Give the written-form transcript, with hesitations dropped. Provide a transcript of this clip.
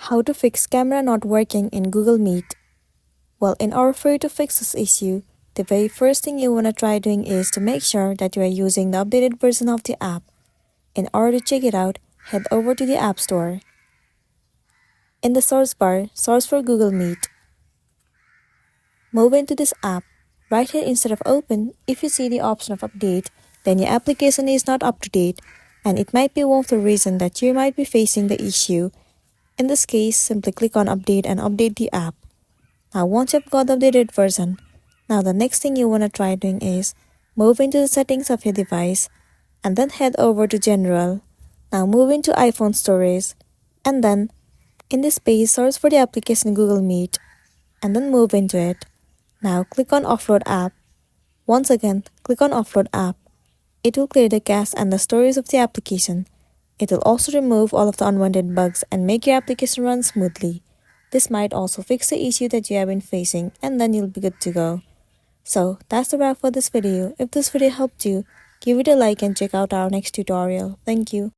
How to fix camera not working in Google Meet. Well, in order for you to fix this issue, the very first thing you want to try doing is to make sure that you are using the updated version of the app. In order to check it out, head over to the App Store. In the search bar, search for Google Meet. Move into this app. Right here instead of open, if you see the option of update, then your application is not up to date, and it might be one of the reasons that you might be facing the issue. In this case, simply click on update and update the app. Now once you've got the updated version, now the next thing you want to try doing is move into the settings of your device and then head over to general. Now move into iPhone storage and then in this page search for the application Google Meet and then move into it. Now click on offload app. Once again, click on offload app. It will clear the cache and the storage of the application. It will also remove all of the unwanted bugs and make your application run smoothly. This might also fix the issue that you have been facing and then you'll be good to go. So that's the wrap for this video. If this video helped you, give it a like and check out our next tutorial. Thank you.